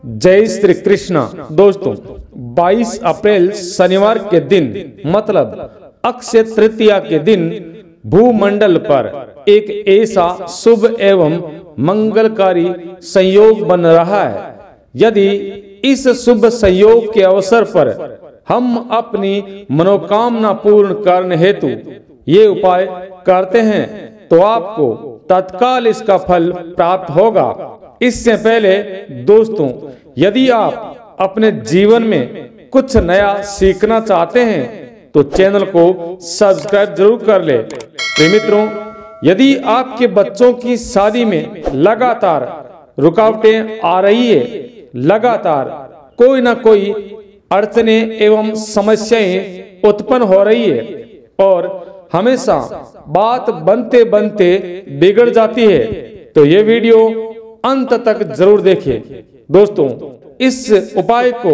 जय श्री कृष्ण। दोस्तों 22 अप्रैल शनिवार के दिन मतलब अक्षय तृतीया के दिन भूमंडल पर एक ऐसा शुभ एवं मंगलकारी संयोग बन रहा है। यदि इस शुभ संयोग के अवसर पर हम अपनी मनोकामना पूर्ण करने हेतु ये उपाय करते हैं तो आपको तत्काल इसका फल प्राप्त होगा। इससे पहले दोस्तों, यदि आप अपने जीवन में कुछ नया सीखना चाहते हैं तो चैनल को सब्सक्राइब जरूर कर ले। मित्रों, यदि आपके बच्चों की शादी में लगातार रुकावटें आ रही है, लगातार कोई ना कोई अड़चनें एवं समस्याएं उत्पन्न हो रही है और हमेशा बात बनते बनते बिगड़ जाती है, तो ये वीडियो अंत तक जरूर देखिए। दोस्तों, इस उपाय को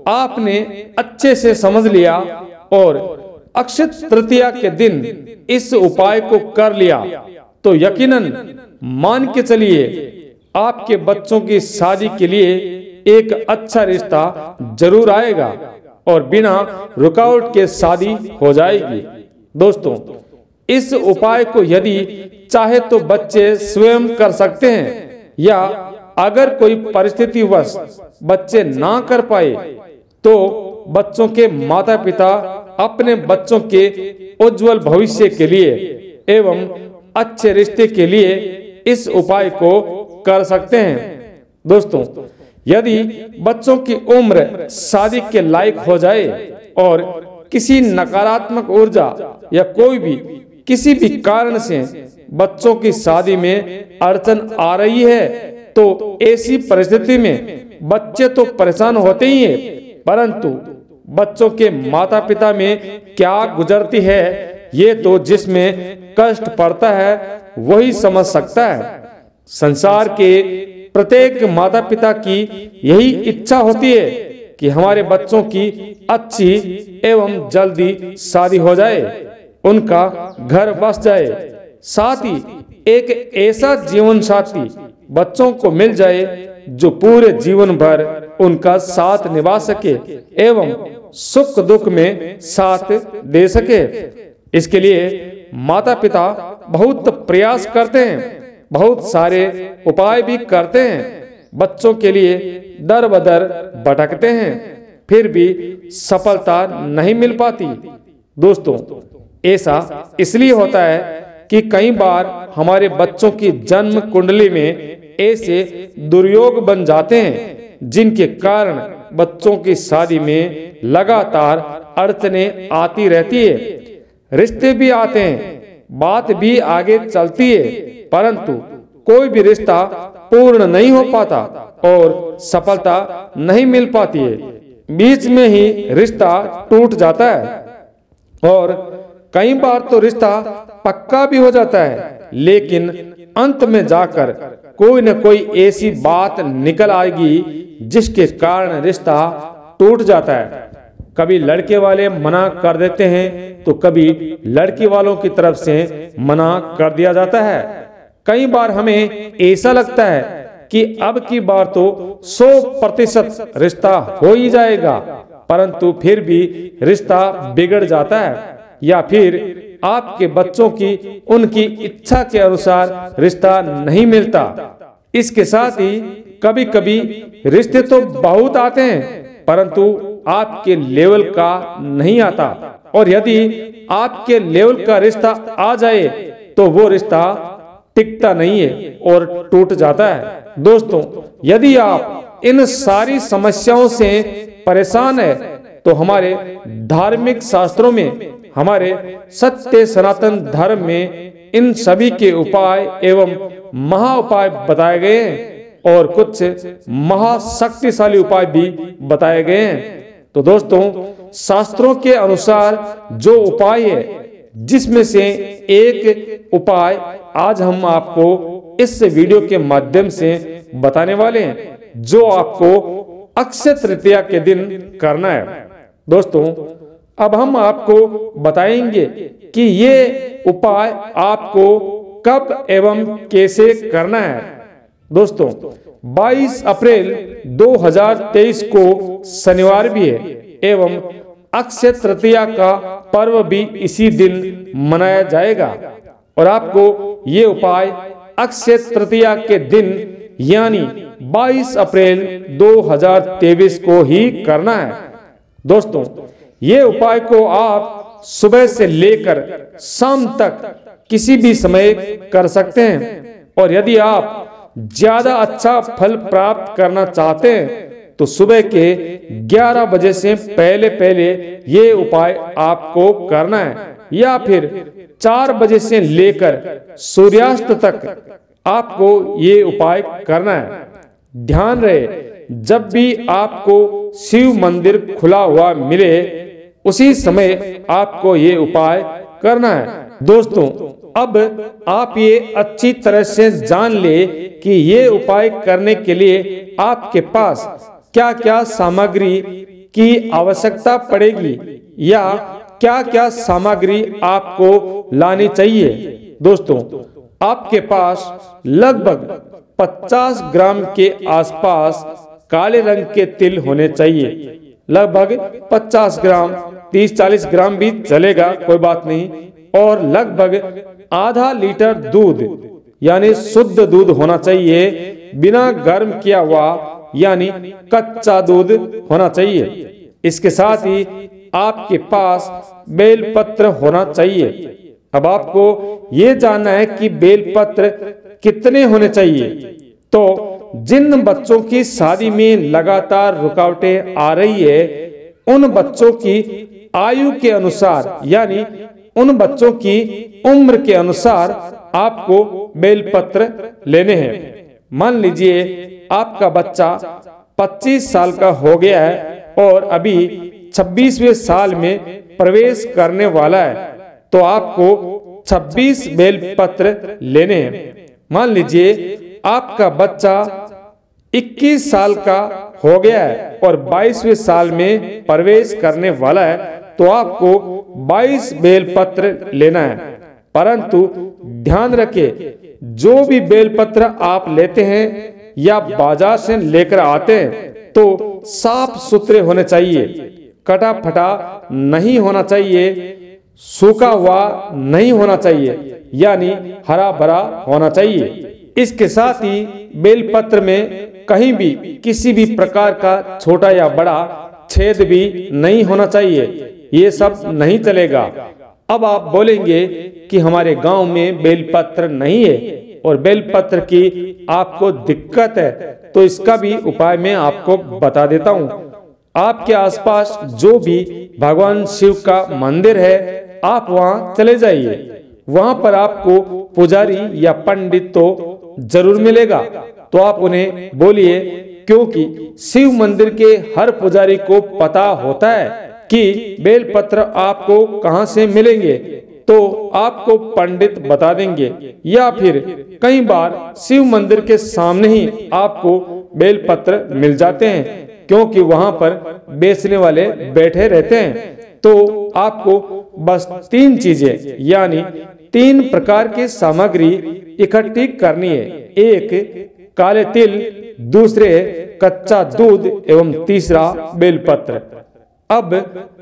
आपने अच्छे से समझ लिया और अक्षय तृतीया के दिन इस उपाय को कर लिया तो यकीनन मान के चलिए आपके बच्चों की शादी के लिए एक अच्छा रिश्ता जरूर आएगा और बिना रुकावट के शादी हो जाएगी। दोस्तों, इस उपाय को यदि चाहे तो बच्चे स्वयं कर सकते हैं या अगर कोई परिस्थितिवश बच्चे ना कर पाए तो बच्चों के माता पिता अपने बच्चों के उज्जवल भविष्य के लिए एवं अच्छे रिश्ते के लिए इस उपाय को कर सकते हैं। दोस्तों, यदि बच्चों की उम्र शादी के लायक हो जाए और किसी नकारात्मक ऊर्जा या कोई भी किसी भी कारण से बच्चों की शादी में अड़चन आ रही है तो ऐसी परिस्थिति में बच्चे तो परेशान होते ही हैं, परंतु बच्चों के माता पिता में क्या गुजरती है ये तो जिसमें कष्ट पड़ता है वही समझ सकता है। संसार के प्रत्येक माता पिता की यही इच्छा होती है कि हमारे बच्चों की अच्छी एवं जल्दी शादी हो जाए, उनका घर बस जाए, साथ ही एक ऐसा जीवन साथी बच्चों को मिल जाए जो पूरे जीवन भर उनका साथ निभा सके एवं सुख दुख में साथ दे सके। इसके लिए माता पिता बहुत प्रयास करते हैं, बहुत सारे उपाय भी करते हैं, बच्चों के लिए दर बदर भटकते हैं, फिर भी सफलता नहीं मिल पाती। दोस्तों, ऐसा इसलिए होता है कि कई बार हमारे बच्चों की जन्म कुंडली में ऐसे दुर्योग बन जाते हैं जिनके कारण बच्चों की शादी में लगातार अड़चनें आती रहती है, रिश्ते भी आते हैं, बात भी आगे चलती है, परंतु कोई भी रिश्ता पूर्ण नहीं हो पाता और सफलता नहीं मिल पाती है। बीच में ही रिश्ता टूट जाता है और कई बार तो रिश्ता पक्का भी हो जाता है, लेकिन अंत में जाकर कोई न कोई ऐसी बात निकल आएगी जिसके कारण रिश्ता टूट जाता है। कभी लड़के वाले मना कर देते हैं तो कभी लड़की वालों की तरफ से मना कर दिया जाता है। कई बार हमें ऐसा लगता है कि अब की बार तो 100% रिश्ता हो ही जाएगा, परंतु फिर भी रिश्ता बिगड़ जाता है या फिर आपके बच्चों की उनकी इच्छा के अनुसार रिश्ता नहीं मिलता। इसके साथ ही कभी कभी रिश्ते तो बहुत आते हैं परंतु आपके लेवल का नहीं आता, और यदि आपके लेवल का रिश्ता आ जाए तो वो रिश्ता टिकता नहीं है और टूट जाता है। दोस्तों, यदि आप इन सारी समस्याओं से परेशान है तो हमारे धार्मिक शास्त्रों में, हमारे सत्य सनातन धर्म में इन सभी के उपाय एवं महा उपाय बताए गए हैं और कुछ महाशक्तिशाली उपाय भी बताए गए हैं। तो दोस्तों, शास्त्रों के अनुसार जो उपाय है जिसमें से एक उपाय आज हम आपको इस वीडियो के माध्यम से बताने वाले हैं जो आपको अक्षय तृतीया के दिन करना है। दोस्तों, अब हम आपको बताएंगे कि ये उपाय आपको कब एवं कैसे करना है। दोस्तों 22 अप्रैल 2023 को शनिवार भी है एवं अक्षय तृतीया का पर्व भी इसी दिन मनाया जाएगा और आपको ये उपाय अक्षय तृतीया के दिन यानी 22 अप्रैल 2023 को ही करना है। दोस्तों ये उपाय को आप सुबह से लेकर शाम तक किसी भी समय कर सकते हैं और यदि आप ज्यादा अच्छा फल प्राप्त करना चाहते हैं तो सुबह के 11 बजे से पहले पहले ये उपाय आपको करना है या फिर 4 बजे से लेकर सूर्यास्त तक आपको ये उपाय करना है। ध्यान रहे जब भी आपको शिव मंदिर खुला हुआ मिले उसी समय आपको ये उपाय करना है। दोस्तों अब आप ये अच्छी तरह से जान ले कि ये उपाय करने के लिए आपके पास क्या क्या सामग्री की आवश्यकता पड़ेगी या क्या क्या सामग्री आपको लानी चाहिए। दोस्तों आपके पास लगभग 50 ग्राम के आसपास काले रंग के तिल होने चाहिए। लगभग 50 ग्राम 30-40 ग्राम भी चलेगा, कोई बात नहीं। और लगभग आधा लीटर दूध यानी शुद्ध दूध होना चाहिए, बिना गर्म किया हुआ यानी कच्चा दूध होना चाहिए। इसके साथ ही आपके पास बेलपत्र होना चाहिए। अब आपको ये जानना है कि बेलपत्र कितने होने चाहिए। तो जिन बच्चों की शादी में लगातार रुकावटें आ रही है उन बच्चों की आयु के अनुसार यानी उन बच्चों की उम्र के अनुसार आपको बेलपत्र लेने हैं। मान लीजिए आपका बच्चा 25 साल का हो गया है और अभी 26वें साल में प्रवेश करने वाला है तो आपको 26 बेलपत्र लेने हैं। मान लीजिए आपका बच्चा 21 साल का हो गया है और 22वें साल में प्रवेश करने वाला है तो आपको 22 बेलपत्र लेना है। परंतु ध्यान रखें जो भी बेलपत्र आप लेते हैं या बाजार से लेकर आते हैं तो साफ सुथरे होने चाहिए, कटा फटा नहीं होना चाहिए, सूखा हुआ नहीं होना चाहिए यानी हरा भरा होना चाहिए। इसके साथ ही बेलपत्र में कहीं भी किसी भी प्रकार का छोटा या बड़ा छेद भी नहीं होना चाहिए, ये सब नहीं चलेगा। अब आप बोलेंगे कि हमारे गांव में बेलपत्र नहीं है और बेलपत्र की आपको दिक्कत है, तो इसका भी उपाय मैं आपको बता देता हूँ। आपके आसपास जो भी भगवान शिव का मंदिर है आप वहाँ चले जाइए, वहाँ पर आपको पुजारी या पंडित तो जरूर मिलेगा। तो आप उन्हें बोलिए, क्योंकि शिव मंदिर के हर पुजारी को पता होता है कि बेलपत्र आपको कहाँ से मिलेंगे, तो आपको पंडित बता देंगे या फिर कई बार शिव मंदिर के सामने ही आपको बेलपत्र मिल जाते हैं क्योंकि वहां पर बेचने वाले बैठे रहते हैं। तो आपको बस 3 चीजें यानी 3 प्रकार की सामग्री इकट्ठी करनी है। एक काले तिल, दूसरे कच्चा दूध एवं तीसरा बेलपत्र। अब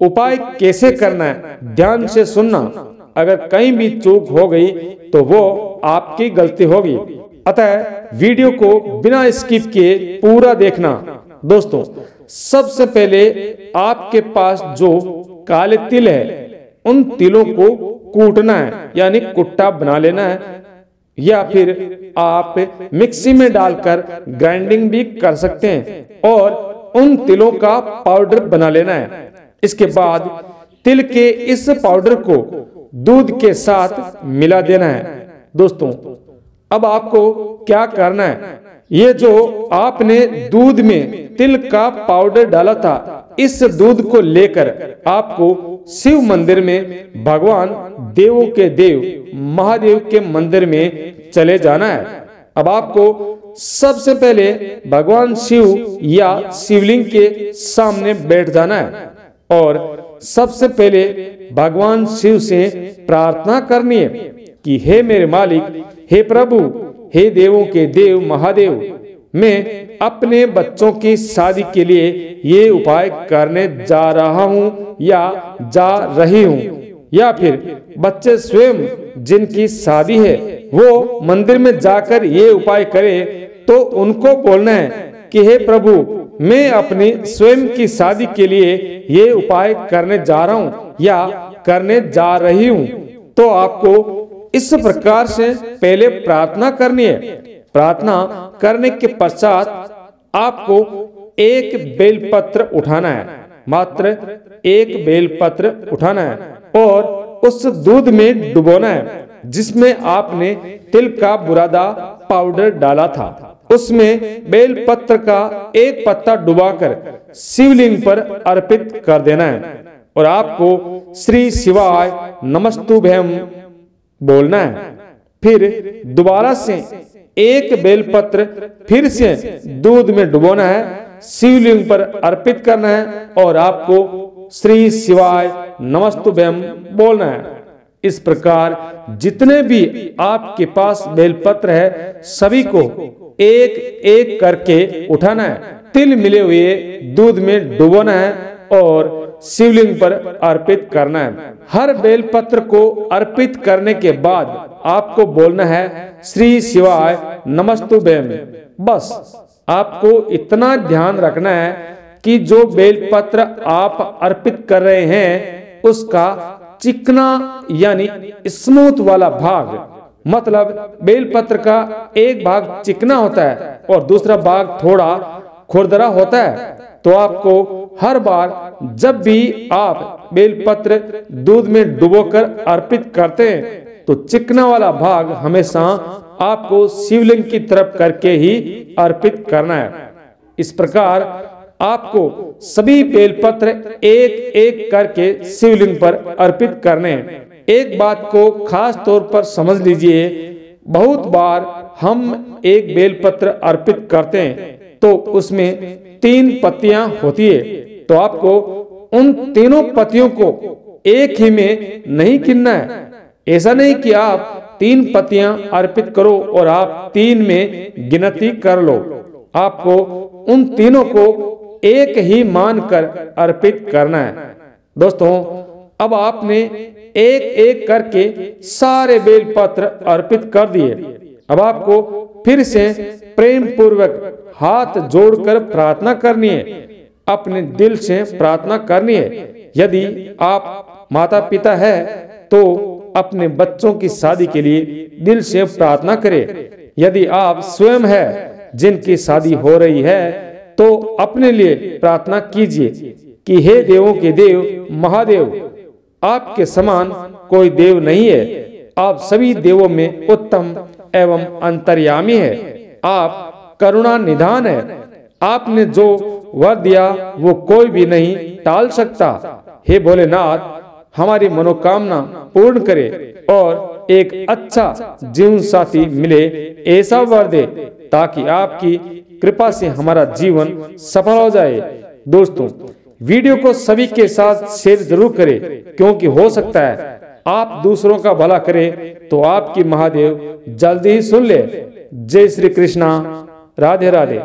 उपाय कैसे करना है ध्यान से सुनना, अगर कहीं भी चूक हो गई तो वो आपकी गलती होगी, अतः वीडियो को बिना स्किप किए पूरा देखना। दोस्तों सबसे पहले आपके पास जो काले तिल है उन तिलों को कूटना है यानी कुट्टा बना लेना है या फिर आप मिक्सी में डालकर ग्राइंडिंग भी कर सकते हैं और उन तिलों का पाउडर बना लेना है। इसके बाद तिल के इस पाउडर को दूध के साथ मिला देना है। दोस्तों अब आपको क्या करना है, ये जो आपने दूध में तिल का पाउडर डाला था इस दूध को लेकर आपको शिव मंदिर में भगवान देवों के देव महादेव के मंदिर में चले जाना है। अब आपको सबसे पहले भगवान शिव या शिवलिंग के सामने बैठ जाना है और सबसे पहले भगवान शिव से प्रार्थना करनी है कि हे मेरे मालिक, हे प्रभु, हे देवों के देव महादेव, मैं अपने बच्चों की शादी के लिए ये उपाय करने जा रहा हूँ या जा रही हूँ, या फिर बच्चे स्वयं जिनकी शादी है वो मंदिर में जाकर ये उपाय करे, तो उनको बोलना है कि हे प्रभु, मैं अपनी स्वयं की शादी के लिए ये उपाय करने जा रहा हूँ या करने जा रही हूँ। तो आपको इस प्रकार से पहले प्रार्थना करनी है। प्रार्थना करने के पश्चात आपको एक बेलपत्र उठाना है, मात्र एक बेलपत्र उठाना है और उस दूध में डुबोना है जिसमें आपने तिल का बुरादा पाउडर डाला था। उसमें बेलपत्र का एक पत्ता डुबाकर शिवलिंग पर अर्पित कर देना है और आपको श्री शिवाय नमस्तुभ्यम बोलना है। फिर दोबारा से एक बेलपत्र फिर से दूध में डुबोना है, शिवलिंग पर अर्पित करना है और आपको श्री शिवाय नमस्तुभ्यम बोलना है। इस प्रकार जितने भी आपके पास बेलपत्र है सभी को एक एक करके उठाना है, तिल मिले हुए दूध में डुबोना है और शिवलिंग पर अर्पित करना है। हर बेलपत्र को अर्पित करने के बाद आपको बोलना है श्री शिवाय नमस्तुभ्यम। बस आपको इतना ध्यान रखना है कि जो बेलपत्र आप अर्पित कर रहे हैं उसका चिकना यानी स्मूथ वाला भाग, मतलब बेलपत्र का एक भाग चिकना होता है और दूसरा भाग थोड़ा खुरदरा होता है। तो आपको हर बार जब भी आप बेलपत्र दूध में डुबोकर अर्पित करते हैं तो चिकना वाला भाग हमेशा आपको शिवलिंग की तरफ करके ही अर्पित करना है। इस प्रकार आपको सभी बेलपत्र एक एक करके शिवलिंग पर अर्पित करने हैं। एक बात को खास तौर पर समझ लीजिए, बहुत बार हम एक बेलपत्र अर्पित करते हैं तो उसमें 3 पत्तियां होती है, तो आपको उन तीनों पत्तियों को एक ही में नहीं गिनना है। ऐसा नहीं कि आप 3 पत्तियां अर्पित करो और आप 3 में गिनती कर लो। आपको उन तीनों को एक ही मानकर अर्पित करना है। दोस्तों, अब आपने एक एक करके सारे बेलपत्र अर्पित कर दिए। अब आपको फिर से प्रेम पूर्वक हाथ जोड़कर प्रार्थना करनी है, अपने दिल से प्रार्थना करनी है। यदि आप माता पिता है तो अपने बच्चों की शादी के लिए दिल से प्रार्थना करें। यदि आप स्वयं है जिनकी शादी हो रही है तो अपने लिए प्रार्थना कीजिए कि हे देवों के देव महादेव, आपके समान कोई देव नहीं है। आप सभी देवों में उत्तम एवं अंतर्यामी है। आप करुणा निधान है। आपने जो वर दिया वो कोई भी नहीं टाल सकता। हे भोलेनाथ, हमारी मनोकामना पूर्ण करे और एक अच्छा जीवन साथी मिले ऐसा वर दे ताकि आपकी कृपा से हमारा जीवन सफल हो जाए। दोस्तों, वीडियो को सभी के साथ शेयर जरूर करें, क्योंकि हो सकता है आप दूसरों का भला करें तो आपकी महादेव जल्दी ही सुन ले। जय श्री कृष्णा, राधे राधे।